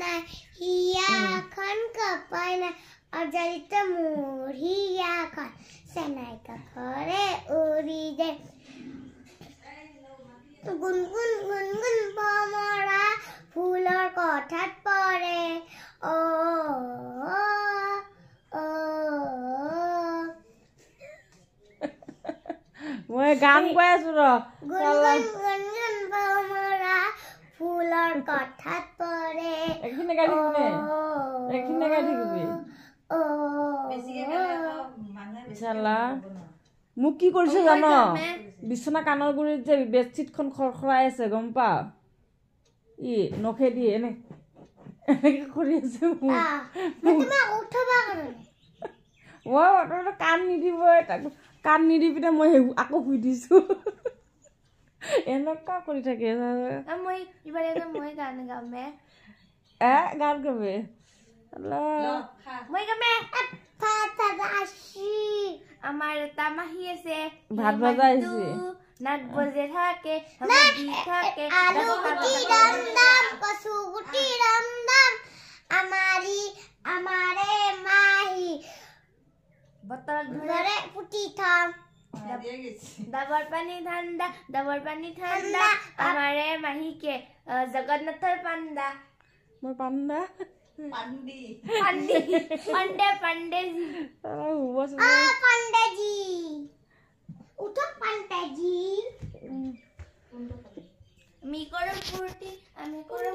নাই হিয়াখন কপাই নাই অজালিত মোৰ হিয়াখন চেনাই কাষৰে উৰি যায় গুণগুণ গুণগুণ ভমৰা ফুলৰ কথাত পৰে মই গান গাই আছো ৰ গুণগুণ গুণগুণ ভমৰা ফুলৰ কথাত পৰে এইখিনি গাই থাকিবি এইখিনি গাই থাকিবি চালা মোক কি কৰিছে জান বিছনা কাণৰ গুৰিত যে বেডশ্বীটখন খৰখৰাই আছে গম পাও ই নখেদি এনেকে কৰি আছে মোক কাণ নিদিব তাক কাণ নিদি পিনে মই আকৌ শুই দিছো এনেকুৱা কৰি থাকে মই গান গামে গান গাবে মই গামে আমাৰ এটা মাহী আছে ভাত ভজা আহিছে নাক বজে থাকে থাকে আলু গুটি রাম দাম কচু গুটি রাম দাম আমারে মাহি বতল ধরে পুটি থাম ডাবৰ পানী ঠাণ্ডা আমাৰে মাহিকে জগন্নাথৰ পাণ্ডা মই পাণ্ডা पंडेजी उठो पंडेजी मी करो फुर्ती आम्ही करो